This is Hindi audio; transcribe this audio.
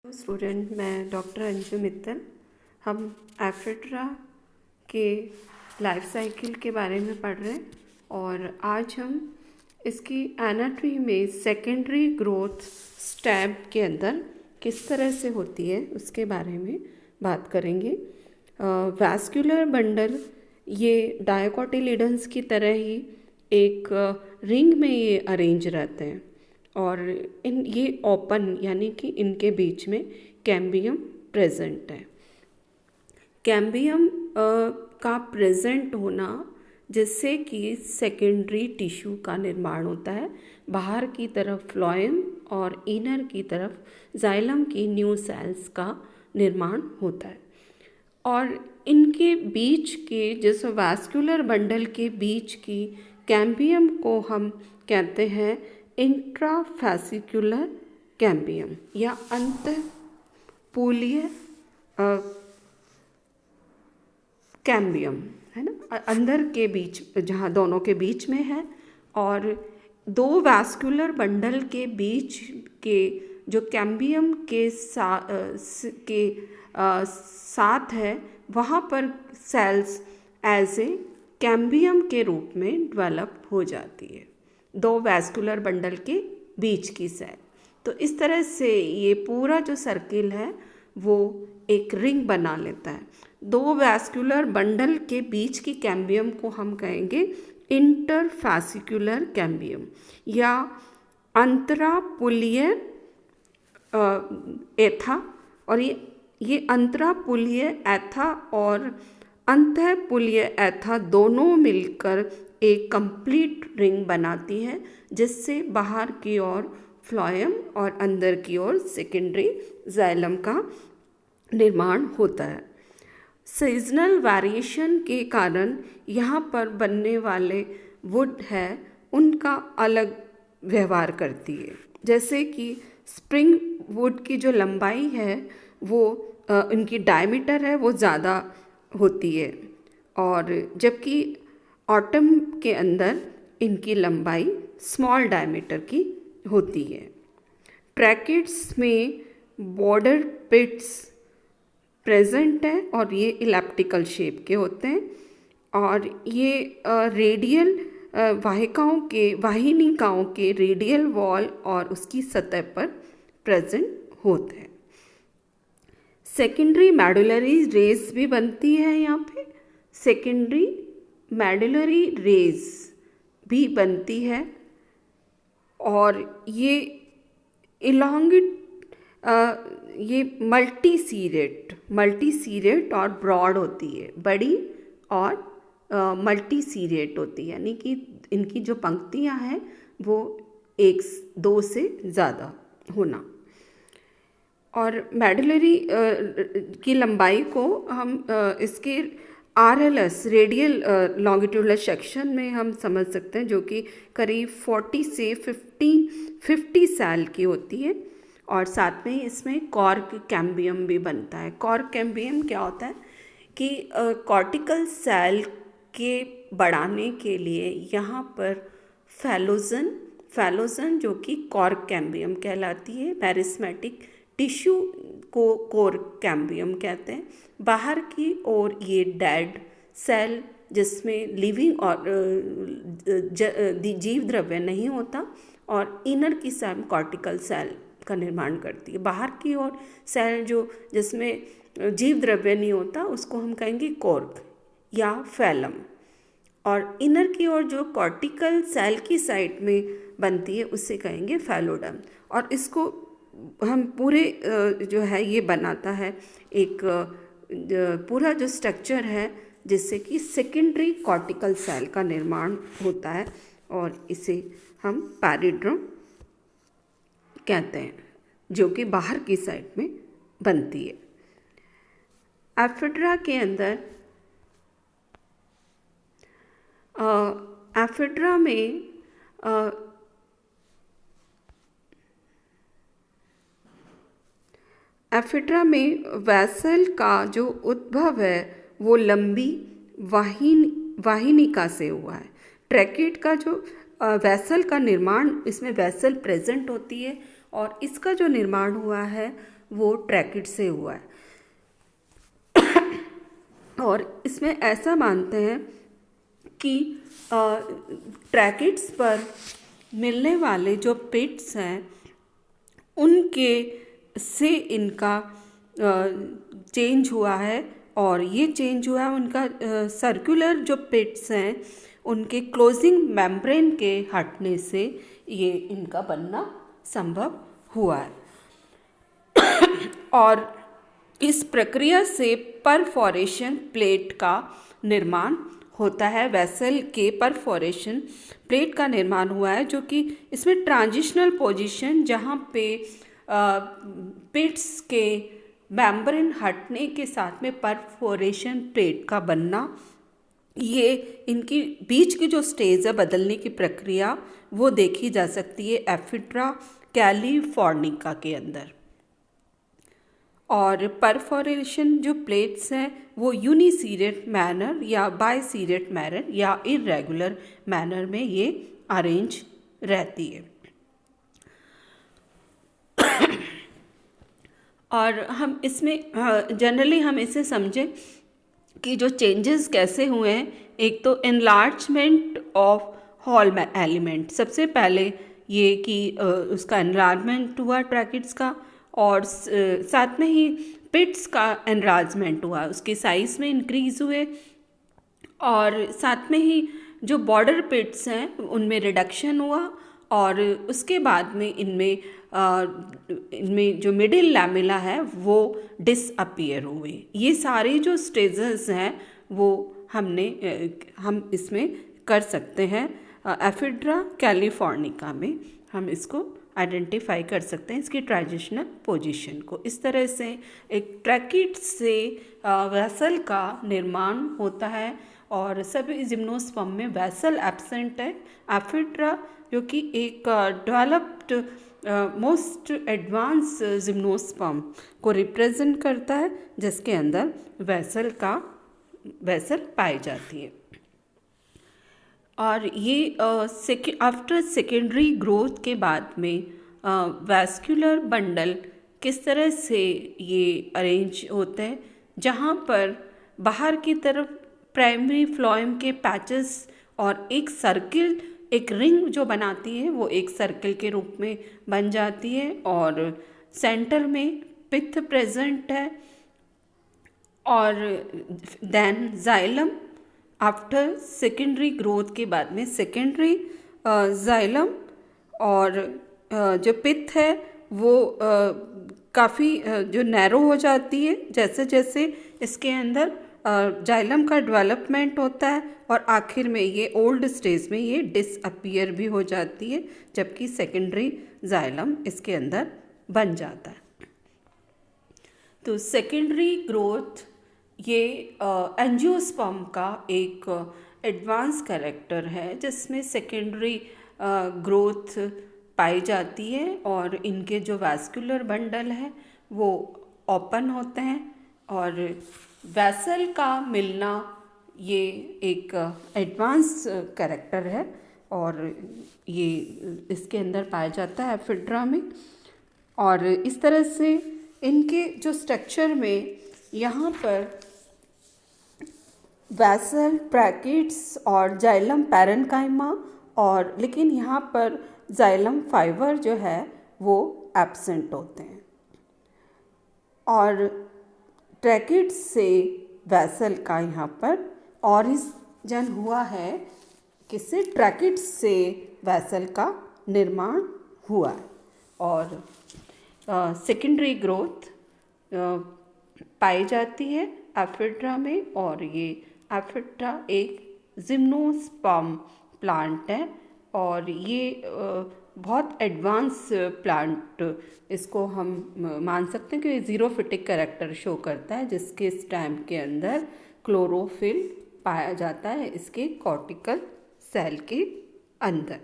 स्टूडेंट, मैं डॉक्टर अंजू मित्तल। हम एफिड्रा के लाइफ साइकिल के बारे में पढ़ रहे हैं और आज हम इसकी एनाटॉमी में सेकेंडरी ग्रोथ स्टेप के अंदर किस तरह से होती है उसके बारे में बात करेंगे। वैस्कुलर बंडल ये डायकोटिलिडन्स की तरह ही एक रिंग में ये अरेंज रहते हैं और ये ओपन यानी कि इनके बीच में कैम्बियम प्रेजेंट है। कैम्बियम का प्रेजेंट होना जिससे कि सेकेंडरी टिश्यू का निर्माण होता है। बाहर की तरफ फ्लोएम और इनर की तरफ जाइलम की न्यू सेल्स का निर्माण होता है और इनके बीच के जिस वैस्कुलर बंडल के बीच की कैम्बियम को हम कहते हैं इंट्राफैसिकुलर कैम्बियम या अंतःपूलीय कैम्बियम, है ना, अंदर के बीच जहाँ दोनों के बीच में है। और दो वैस्कुलर बंडल के बीच के जो कैम्बियम के साथ है वहाँ पर सेल्स एज ए कैम्बियम के रूप में डेवलप हो जाती है, दो वैस्कुलर बंडल के बीच की सेल। तो इस तरह से ये पूरा जो सर्किल है वो एक रिंग बना लेता है। दो वैस्कुलर बंडल के बीच की कैम्बियम को हम कहेंगे इंटरफैसिकुलर कैम्बियम या अंतरापुलीय एथा। और ये अंतरापुलीय एथा और अंतःपुलीय एथा दोनों मिलकर एक कंप्लीट रिंग बनाती है जिससे बाहर की ओर फ्लोएम और अंदर की ओर सेकेंडरी जाइलम का निर्माण होता है। सीजनल वेरिएशन के कारण यहाँ पर बनने वाले वुड है उनका अलग व्यवहार करती है। जैसे कि स्प्रिंग वुड की जो लंबाई है वो उनकी डायमीटर है वो ज़्यादा होती है और जबकि ऑटम के अंदर इनकी लंबाई स्मॉल डायमीटर की होती है। ट्रैकेट्स में बॉर्डर पिट्स प्रेजेंट है और ये इलेप्टिकल शेप के होते हैं और ये रेडियल वाहिनिकाओं के रेडियल वॉल और उसकी सतह पर प्रेजेंट होते हैं। सेकेंडरी मेडुलरी रेज भी बनती है। यहाँ पे सेकेंडरी मेडुलरी रेज भी बनती है और ये इलांगेट ये मल्टी सीरेट और ब्रॉड होती है, बड़ी और मल्टी सीरेट होती है, यानी कि इनकी जो पंक्तियाँ हैं वो एक दो से ज़्यादा होना। और मेडुलरी की लंबाई को हम इसके RLS रेडियल लॉन्गिट्यूडल सेक्शन में हम समझ सकते हैं जो कि करीब 40 से 50 सेल की होती है और साथ में इसमें कॉर्क कैम्बियम भी बनता है। कॉर्क कैम्बियम क्या होता है कि कॉर्टिकल सेल के बढ़ाने के लिए यहाँ पर फैलोजन जो कि कॉर्क कैम्बियम कहलाती है, मेरिस्मेटिक टिश्यू को कॉर्क कैम्बियम कहते हैं। बाहर की ओर ये डेड सेल जिसमें लिविंग और जीव द्रव्य नहीं होता और इनर की सेल कॉर्टिकल सेल का निर्माण करती है। बाहर की ओर सेल जो जिसमें जीव द्रव्य नहीं होता उसको हम कहेंगे कॉर्क या फैलम और इनर की ओर जो कॉर्टिकल सेल की साइड में बनती है उसे कहेंगे फैलोडम। और इसको हम पूरे जो है ये बनाता है एक पूरा जो स्ट्रक्चर है जिससे कि सेकेंडरी कॉर्टिकल सेल का निर्माण होता है और इसे हम पैरिड्रम कहते हैं जो कि बाहर की साइड में बनती है। एफिड्रा के अंदर एफिड्रा में वैसल का जो उद्भव है वो लंबी वाहिनिका से हुआ है। ट्रैकेट का जो वैसल का निर्माण, इसमें वैसल प्रेजेंट होती है और इसका जो निर्माण हुआ है वो ट्रैकिड से हुआ है। और इसमें ऐसा मानते हैं कि ट्रैकिड्स पर मिलने वाले जो पिट्स हैं उनके से इनका चेंज हुआ है, और ये चेंज हुआ है उनका सर्कुलर जो पिट्स हैं उनके क्लोजिंग मेम्ब्रेन के हटने से ये इनका बनना संभव हुआ है। और इस प्रक्रिया से परफोरेशन प्लेट का निर्माण होता है। वेसल के परफोरेशन प्लेट का निर्माण हुआ है, जो कि इसमें ट्रांजिशनल पोजीशन जहाँ पे पिट्स के मेम्ब्रेन हटने के साथ में परफोरेशन प्लेट का बनना, ये इनकी बीच की जो स्टेज है बदलने की प्रक्रिया वो देखी जा सकती है एफिड्रा कैलिफोर्निका के अंदर। और परफोरेशन जो प्लेट्स हैं वो यूनिसीरेट मैनर या बायसीरेट मैनर या इरेगुलर मैनर में ये अरेंज रहती है। और हम इसमें जनरली हम इसे समझें कि जो चेंजेस कैसे हुए हैं, एक तो एनलार्जमेंट ऑफ हॉल एलिमेंट, सबसे पहले ये कि उसका एनलार्जमेंट हुआ ट्रैकिड्स का, और साथ में ही पिट्स का एनलार्जमेंट हुआ, उसके साइज में इंक्रीज हुए, और साथ में ही जो बॉर्डर पिट्स हैं उनमें रिडक्शन हुआ, और उसके बाद में इनमें जो मिडिल लैमेला है वो डिसअपीयर हुए। ये सारे जो स्टेजेस हैं वो हम इसमें कर सकते हैं। एफिड्रा कैलिफोर्निका में हम इसको आइडेंटिफाई कर सकते हैं, इसकी ट्रांजिशनल पोजीशन को। इस तरह से एक ट्रैकिड से वेसल का निर्माण होता है, और सभी जिम्नोस्पर्म में वेसल एब्सेंट है। एफिड्रा जो कि एक डेवलप्ड मोस्ट एडवांस जिम्नोस्पर्म को रिप्रेजेंट करता है, जिसके अंदर वेसल पाई जाती है। और ये आफ्टर सेकेंडरी ग्रोथ के बाद में वैस्कुलर बंडल किस तरह से ये अरेंज होते हैं, जहाँ पर बाहर की तरफ प्राइमरी फ्लोएम के पैचेस और एक सर्किल, एक रिंग जो बनाती है वो एक सर्किल के रूप में बन जाती है, और सेंटर में पिथ प्रेजेंट है, और then xylem after secondary growth के बाद में सेकेंडरी जाइलम, और जो पिथ है वो काफ़ी जो नैरो हो जाती है जैसे जैसे इसके अंदर जाइलम का डेवलपमेंट होता है, और आखिर में ये ओल्ड स्टेज में ये डिसअपीयर भी हो जाती है, जबकि सेकेंडरी जाइलम इसके अंदर बन जाता है। तो सेकेंडरी ग्रोथ ये एंजियोस्पर्म का एक एडवांस कैरेक्टर है, जिसमें सेकेंडरी ग्रोथ पाई जाती है, और इनके जो वैस्कुलर बंडल है वो ओपन होते हैं, और वेसल का मिलना ये एक एडवांस कैरेक्टर है, और ये इसके अंदर पाया जाता है एफिड्रा में। और इस तरह से इनके जो स्ट्रक्चर में यहाँ पर वेसल, ब्रैकेट्स और जाइलम पैरेन्काइमा, और लेकिन यहाँ पर जाइलम फाइबर जो है वो एब्सेंट होते हैं। और ट्रैकिड्स से वेसल का यहाँ पर ऑरिजिन हुआ है, किससे? ट्रैकिड्स से वेसल का निर्माण हुआ है, और सेकेंडरी ग्रोथ पाई जाती है एफिड्रा में, और ये एफिड्रा एक जिम्नोस्पर्म प्लांट है, और ये बहुत एडवांस प्लांट, इसको हम मान सकते हैं कि ये ज़ीरोफिटिक कैरेक्टर शो करता है, जिसके स्टेम के अंदर क्लोरोफिल पाया जाता है इसके कॉर्टिकल सेल के अंदर।